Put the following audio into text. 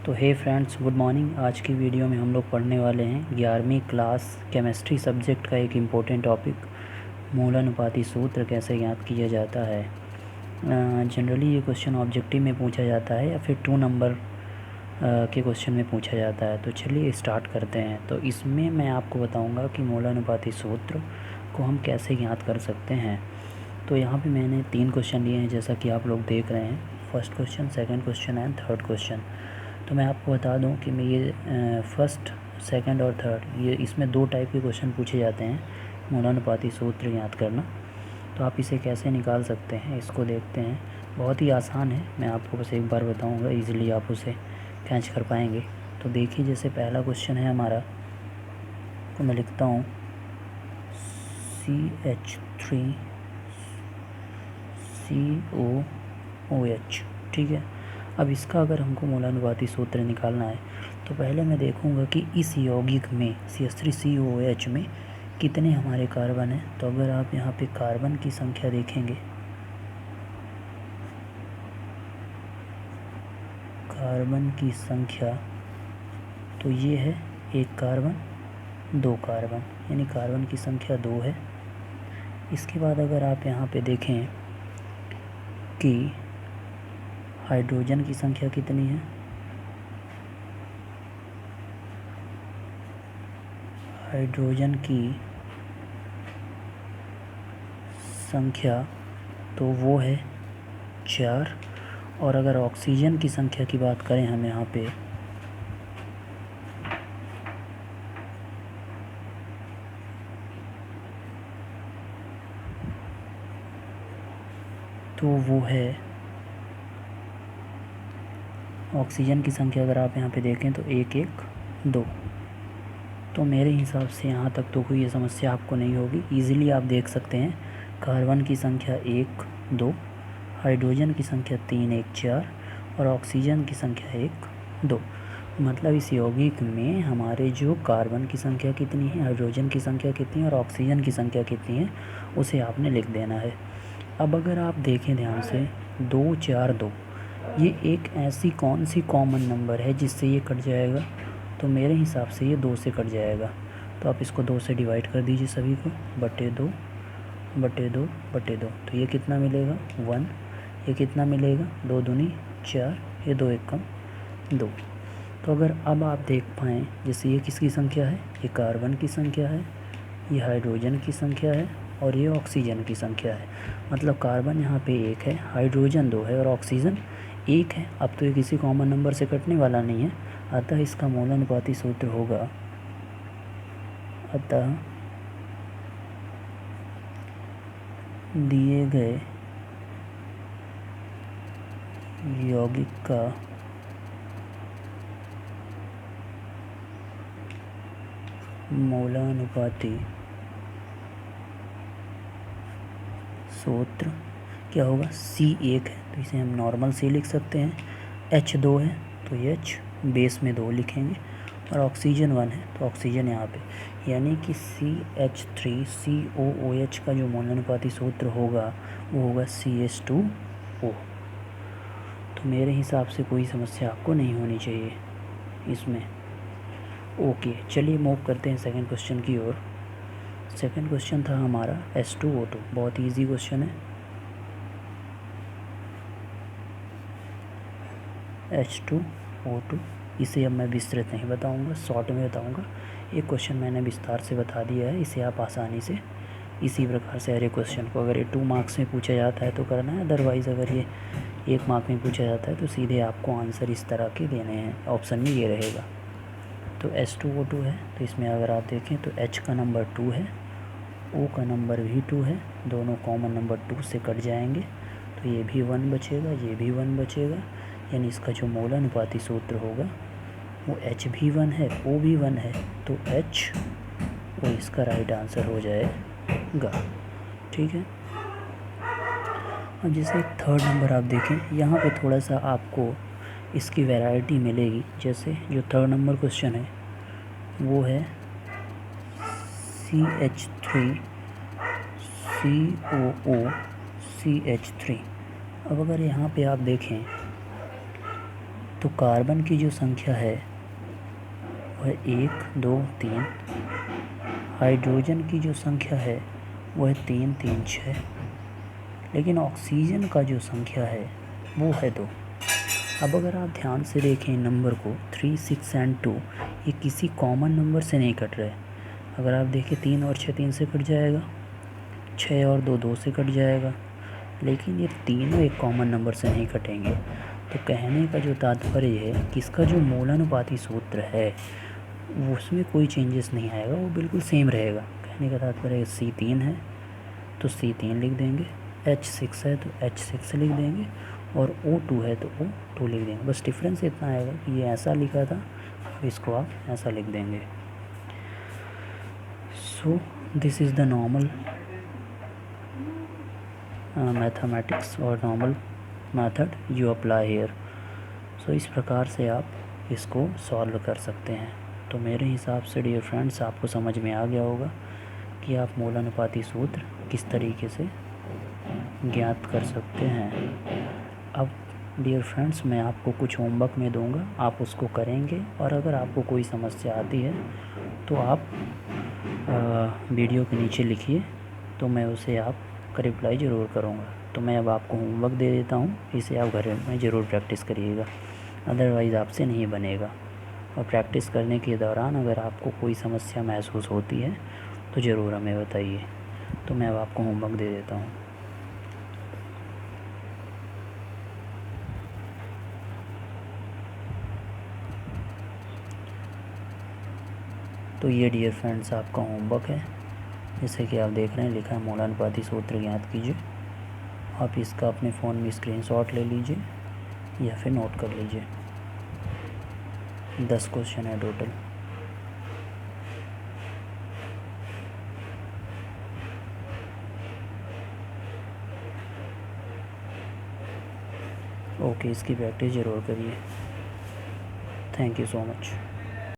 तो हे friends, good morning. आज की वीडियो में हम लोग पढ़ने वाले हैं 11वीं क्लास केमिस्ट्री सब्जेक्ट का एक इम्पोर्टेंट टॉपिक, मूलानुपाती सूत्र कैसे ज्ञात किया जाता है। जनरली ये क्वेश्चन ऑब्जेक्टिव में पूछा जाता है या फिर 2 नंबर के क्वेश्चन में पूछा जाता है। तो चलिए स्टार्ट करते हैं। तो इसमें मैं आपको बताऊंगा कि मूलानुपाती सूत्र को हम कैसे ज्ञात कर सकते हैं। तो यहाँ पे मैंने 3 क्वेश्चन लिए हैं, जैसा कि आप लोग देख रहे हैं। First question, second question and third question. तो मैं आपको बता दूं कि मैं ये फर्स्ट, सेकंड और थर्ड, ये इसमें 2 टाइप के क्वेश्चन पूछे जाते हैं मूलानुपाती सूत्र ज्ञात करना। तो आप इसे कैसे निकाल सकते हैं, इसको देखते हैं। बहुत ही आसान है, मैं आपको बस एक बार बताऊंगा, इजीली आप उसे कैच कर पाएंगे। तो देखिए, जैसे पहला क्वेश्चन है हमारा, तो मैं लिखता हूँ CH3COOH। ठीक है। अब इसका अगर हमको मूलानुपाती सूत्र निकालना है तो पहले मैं देखूंगा कि इस यौगिक में CH3COOH में कितने हमारे कार्बन हैं। तो अगर आप यहाँ पे कार्बन की संख्या देखेंगे, कार्बन की संख्या, तो ये है 1 कार्बन 2 कार्बन, यानी कार्बन की संख्या 2 है। इसके बाद अगर आप यहाँ पे देखें कि हाइड्रोजन की संख्या कितनी है, हाइड्रोजन की संख्या तो वो है 4। और अगर ऑक्सीजन की संख्या की बात करें हम यहाँ पे, तो वो है, ऑक्सीजन की संख्या अगर आप यहाँ पे देखें तो 1 1 2। तो मेरे हिसाब से यहाँ तक तो कोई ये समस्या आपको नहीं होगी, इजीली आप देख सकते हैं। कार्बन की संख्या 1 2, हाइड्रोजन की संख्या 3 1 4 और ऑक्सीजन की संख्या 1 2। मतलब इस यौगिक में हमारे जो कार्बन की संख्या कितनी है, हाइड्रोजन की संख्या कितनी है और ऑक्सीजन की संख्या कितनी है, उसे आपने लिख देना है। अब अगर आप देखें ध्यान से, 2 4 2, ये एक ऐसी कौन सी कॉमन नंबर है जिससे ये कट जाएगा। तो मेरे हिसाब से ये 2 से कट जाएगा। तो आप इसको 2 से डिवाइड कर दीजिए सभी को, बटे 2 बटे 2 बटे 2। तो ये कितना मिलेगा 1। ये कितना मिलेगा 2 दूनी 4, ये 2 1 कम 2। तो अगर अब आप देख पाएँ, जैसे ये किसकी संख्या है, ये कार्बन की संख्या है, ये हाइड्रोजन की संख्या है और ये ऑक्सीजन की संख्या है। मतलब कार्बन यहाँ पे 1 है, हाइड्रोजन 2 है और ऑक्सीजन 1 है। अब तो ये किसी कॉमन नंबर से कटने वाला नहीं है, अतः इसका मूलानुपाती सूत्र होगा, अतः दिए गए यौगिक का मूलानुपाती सूत्र क्या होगा, C1 है तो इसे हम नॉर्मल C लिख सकते हैं, H2 है तो H बेस में 2 लिखेंगे और ऑक्सीजन 1 है तो ऑक्सीजन यहाँ पे, यानी कि CH3COOH का जो मूलानुपाती सूत्र होगा वो होगा CH2O। तो मेरे हिसाब से कोई समस्या आपको नहीं होनी चाहिए इसमें। ओके, चलिए मूव करते हैं सेकंड क्वेश्चन की ओर। सेकंड क्वेश्चन था हमारा H2O2, बहुत इजी क्वेश्चन है। H2O2, इसे अब मैं विस्तृत नहीं बताऊंगा, शॉर्ट में बताऊंगा। एक क्वेश्चन मैंने विस्तार से बता दिया है, इसे आप आसानी से इसी प्रकार से हर एक क्वेश्चन को, अगर ये 2 मार्क्स में पूछा जाता है तो करना है, अदरवाइज़ अगर ये 1 मार्क में पूछा जाता है तो सीधे आपको आंसर इस तरह के देने हैं। ऑप्शन में ये रहेगा। तो H2O2 है, तो इसमें अगर आप देखें तो H का नंबर 2 है, O का नंबर भी 2 है, दोनों कॉमन नंबर 2 से कट जाएंगे तो ये भी 1 बचेगा, ये भी 1 बचेगा, यानी इसका जो मूलानुपाती सूत्र होगा वो H भी 1 है, O भी 1 है, तो H वो इसका राइट आंसर हो जाएगा। ठीक है। अब जैसे थर्ड नंबर आप देखें, यहाँ पे थोड़ा सा आपको इसकी वैरायटी मिलेगी। जैसे जो थर्ड नंबर क्वेश्चन है वो है CH3COOCH3। अब अगर यहाँ पे आप देखें तो कार्बन की जो संख्या है वह 1, 2, 3। हाइड्रोजन की जो संख्या है वह 3, 3, 6। लेकिन ऑक्सीजन का जो संख्या है वो है 2। अब अगर आप ध्यान से देखें नंबर को 3, 6 एंड 2, ये किसी कॉमन नंबर से नहीं कट रहे। अगर आप देखें 3 और 6 3 से कट जाएगा, 6 और 2 2 से कट जाएगा, लेकिन ये तीनों एक कॉमन नंबर से नहीं कटेंगे। तो कहने का जो तात्पर्य है कि इसका जो मूलानुपाती सूत्र है उसमें कोई चेंजेस नहीं आएगा, वो बिल्कुल सेम रहेगा। कहने का तात्पर्य C3 है तो C3 लिख देंगे, H6 है तो H6 लिख देंगे, और O2 है तो O2 लिख देंगे। बस डिफरेंस इतना आएगा कि ये ऐसा लिखा था, अब इसको आप ऐसा लिख देंगे। So this is the normal mathematics और normal method you apply here. सो इस प्रकार से आप इसको सॉल्व कर सकते हैं। तो मेरे हिसाब से डियर फ्रेंड्स आपको समझ में आ गया होगा कि आप मूलानुपाती सूत्र किस तरीके से ज्ञात कर सकते हैं। अब डियर फ्रेंड्स मैं आपको कुछ होमवर्क में दूंगा, आप उसको करेंगे, और अगर आपको कोई समस्या आती है तो आप वीडियो के नीचे लिखिए, तो मैं उसे आपका रिप्लाई ज़रूर करूँगा। तो मैं अब आपको होमवर्क दे देता हूँ, इसे आप घर में ज़रूर प्रैक्टिस करिएगा, अदरवाइज़ आपसे नहीं बनेगा। और प्रैक्टिस करने के दौरान अगर आपको कोई समस्या महसूस होती है तो ज़रूर हमें बताइए। तो मैं अब आपको होमवर्क दे देता हूँ। तो ये डियर फ्रेंड्स आपका होमवर्क है, जैसे कि आप देख रहे हैं लिखा है मूलानुपाती सूत्र ज्ञात कीजिए। आप इसका अपने फ़ोन में स्क्रीनशॉट ले लीजिए या फिर नोट कर लीजिए। 10 क्वेश्चन है टोटल। ओके, इसकी प्रैक्टिस ज़रूर करिए। Thank you so much.